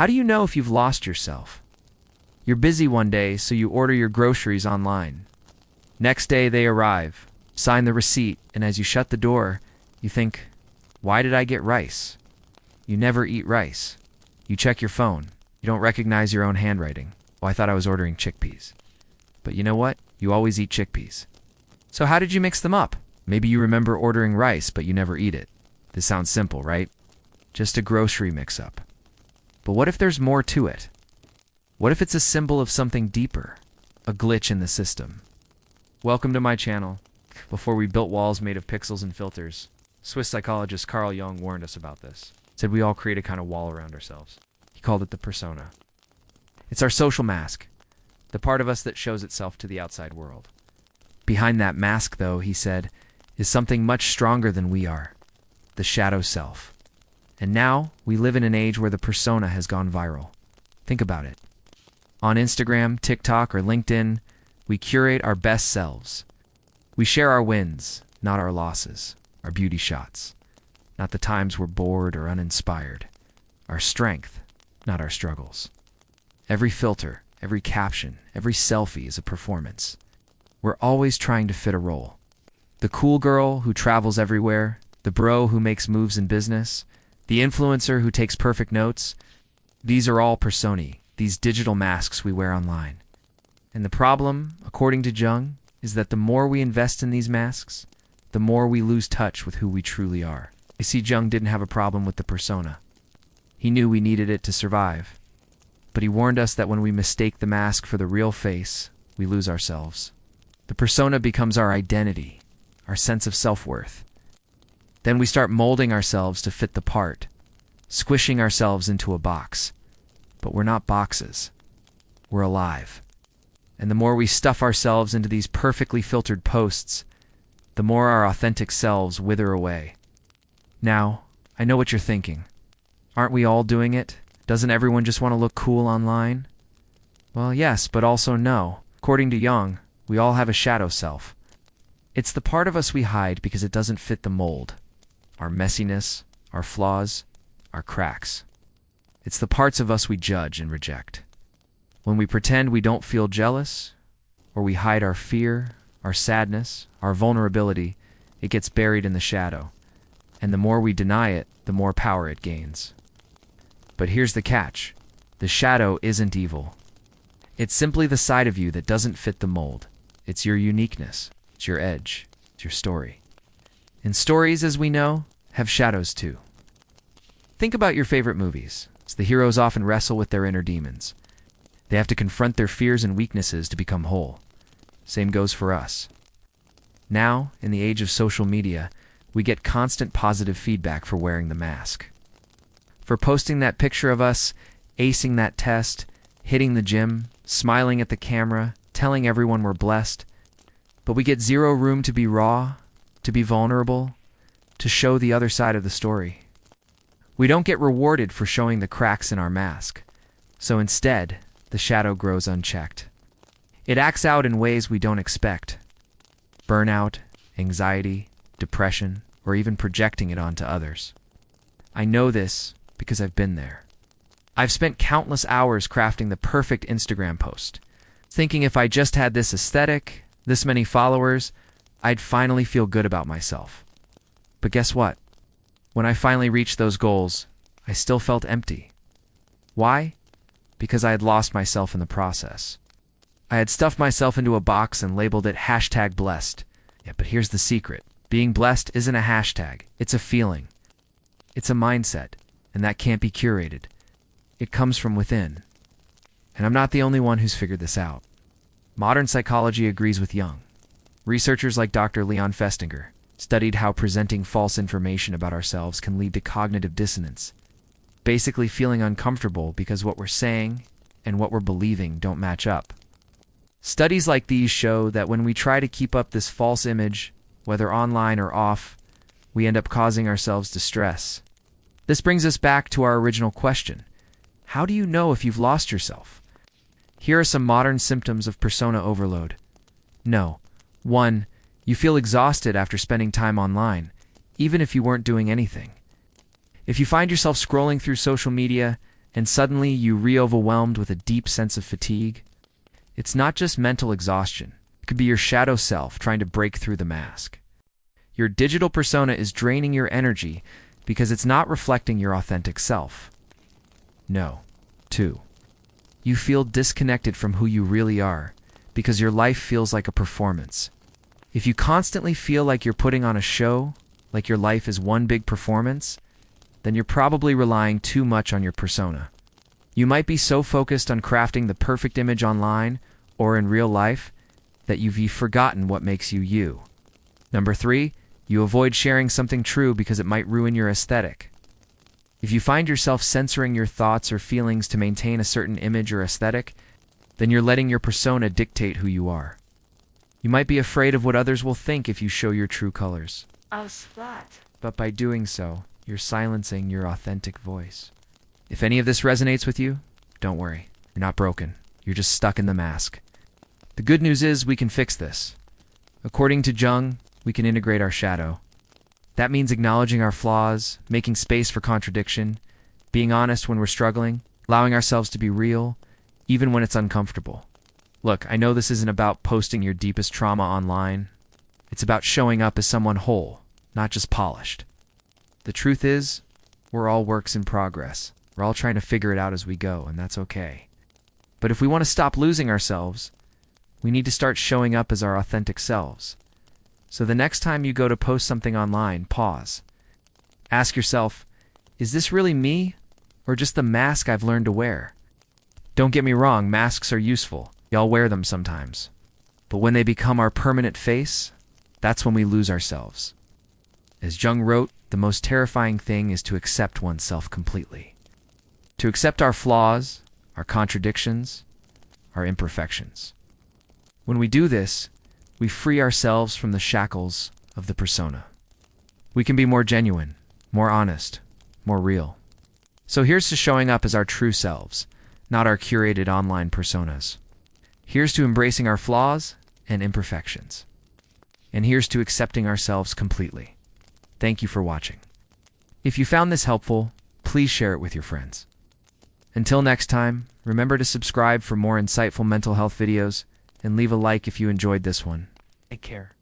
How do you know if you've lost yourself? You're busy one day, so you order your groceries online. Next day they arrive, sign the receipt, and as you shut the door, you think, why did I get rice? You never eat rice. You check your phone. You don't recognize your own handwriting. Oh, I thought I was ordering chickpeas. But you know what? You always eat chickpeas. So how did you mix them up? Maybe you remember ordering rice, but you never eat it. This sounds simple, right? Just a grocery mix-up. But what if there's more to it? What if it's a symbol of something deeper? A glitch in the system? Welcome to my channel. Before we built walls made of pixels and filters, Swiss psychologist Carl Jung warned us about this. Said we all create a kind of wall around ourselves. He called it the persona. It's our social mask, the part of us that shows itself to the outside world. Behind that mask, though, he said, is something much stronger than we are, the shadow self. And now, we live in an age where the persona has gone viral. Think about it. On Instagram, TikTok, or LinkedIn, we curate our best selves. We share our wins, not our losses, our beauty shots, not the times we're bored or uninspired, our strength, not our struggles. Every filter, every caption, every selfie is a performance. We're always trying to fit a role. The cool girl who travels everywhere, the bro who makes moves in business, the influencer who takes perfect notes. These are all personae, these digital masks we wear online. And the problem, according to Jung, is that the more we invest in these masks, the more we lose touch with who we truly are. You see, Jung didn't have a problem with the persona. He knew we needed it to survive. But he warned us that when we mistake the mask for the real face, we lose ourselves. The persona becomes our identity, our sense of self-worth. Then we start molding ourselves to fit the part, squishing ourselves into a box. But we're not boxes. We're alive. And the more we stuff ourselves into these perfectly filtered posts, the more our authentic selves wither away. Now, I know what you're thinking. Aren't we all doing it? Doesn't everyone just want to look cool online? Well, yes, but also no. According to Jung, we all have a shadow self. It's the part of us we hide because it doesn't fit the mold. Our messiness, our flaws, our cracks. It's the parts of us we judge and reject. When we pretend we don't feel jealous, or we hide our fear, our sadness, our vulnerability, it gets buried in the shadow. And the more we deny it, the more power it gains. But here's the catch. The shadow isn't evil. It's simply the side of you that doesn't fit the mold. It's your uniqueness. It's your edge. It's your story. And stories, as we know, have shadows too. Think about your favorite movies. The heroes often wrestle with their inner demons. They have to confront their fears and weaknesses to become whole. Same goes for us. Now, in the age of social media, we get constant positive feedback for wearing the mask. For posting that picture of us, acing that test, hitting the gym, smiling at the camera, telling everyone we're blessed. But we get zero room to be raw, to be vulnerable, to show the other side of the story. We don't get rewarded for showing the cracks in our mask. So instead, the shadow grows unchecked. It acts out in ways we don't expect. Burnout, anxiety, depression, or even projecting it onto others. I know this because I've been there. I've spent countless hours crafting the perfect Instagram post, thinking if I just had this aesthetic, this many followers, I'd finally feel good about myself. But guess what? When I finally reached those goals, I still felt empty. Why? Because I had lost myself in the process. I had stuffed myself into a box and labeled it #blessed. Yeah, but here's the secret. Being blessed isn't a hashtag. It's a feeling. It's a mindset, and that can't be curated. It comes from within. And I'm not the only one who's figured this out. Modern psychology agrees with Jung. Researchers like Dr. Leon Festinger studied how presenting false information about ourselves can lead to cognitive dissonance, basically feeling uncomfortable because what we're saying and what we're believing don't match up. Studies like these show that when we try to keep up this false image, whether online or off, we end up causing ourselves distress. This brings us back to our original question. How do you know if you've lost yourself? Here are some modern symptoms of persona overload. No. 1. You feel exhausted after spending time online, even if you weren't doing anything. If you find yourself scrolling through social media, and suddenly you re-overwhelmed with a deep sense of fatigue. It's not just mental exhaustion. It could be your shadow self trying to break through the mask. Your digital persona is draining your energy because it's not reflecting your authentic self. No. 2. You feel disconnected from who you really are because your life feels like a performance. If you constantly feel like you're putting on a show, like your life is one big performance, then you're probably relying too much on your persona. You might be so focused on crafting the perfect image online or in real life that you've forgotten what makes you you. Number 3, you avoid sharing something true because it might ruin your aesthetic. If you find yourself censoring your thoughts or feelings to maintain a certain image or aesthetic, then you're letting your persona dictate who you are. You might be afraid of what others will think if you show your true colors. But by doing so, you're silencing your authentic voice. If any of this resonates with you, don't worry. You're not broken. You're just stuck in the mask. The good news is we can fix this. According to Jung, we can integrate our shadow. That means acknowledging our flaws, making space for contradiction, being honest when we're struggling, allowing ourselves to be real, even when it's uncomfortable. Look, I know this isn't about posting your deepest trauma online. It's about showing up as someone whole, not just polished. The truth is, we're all works in progress. We're all trying to figure it out as we go, and that's okay. But if we want to stop losing ourselves, we need to start showing up as our authentic selves. So the next time you go to post something online, pause. Ask yourself, is this really me, or just the mask I've learned to wear? Don't get me wrong, masks are useful. Y'all wear them sometimes. But when they become our permanent face, that's when we lose ourselves. As Jung wrote, the most terrifying thing is to accept oneself completely. To accept our flaws, our contradictions, our imperfections. When we do this, we free ourselves from the shackles of the persona. We can be more genuine, more honest, more real. So here's to showing up as our true selves, not our curated online personas. Here's to embracing our flaws and imperfections. And here's to accepting ourselves completely. Thank you for watching. If you found this helpful, please share it with your friends. Until next time, remember to subscribe for more insightful mental health videos and leave a like if you enjoyed this one. Take care.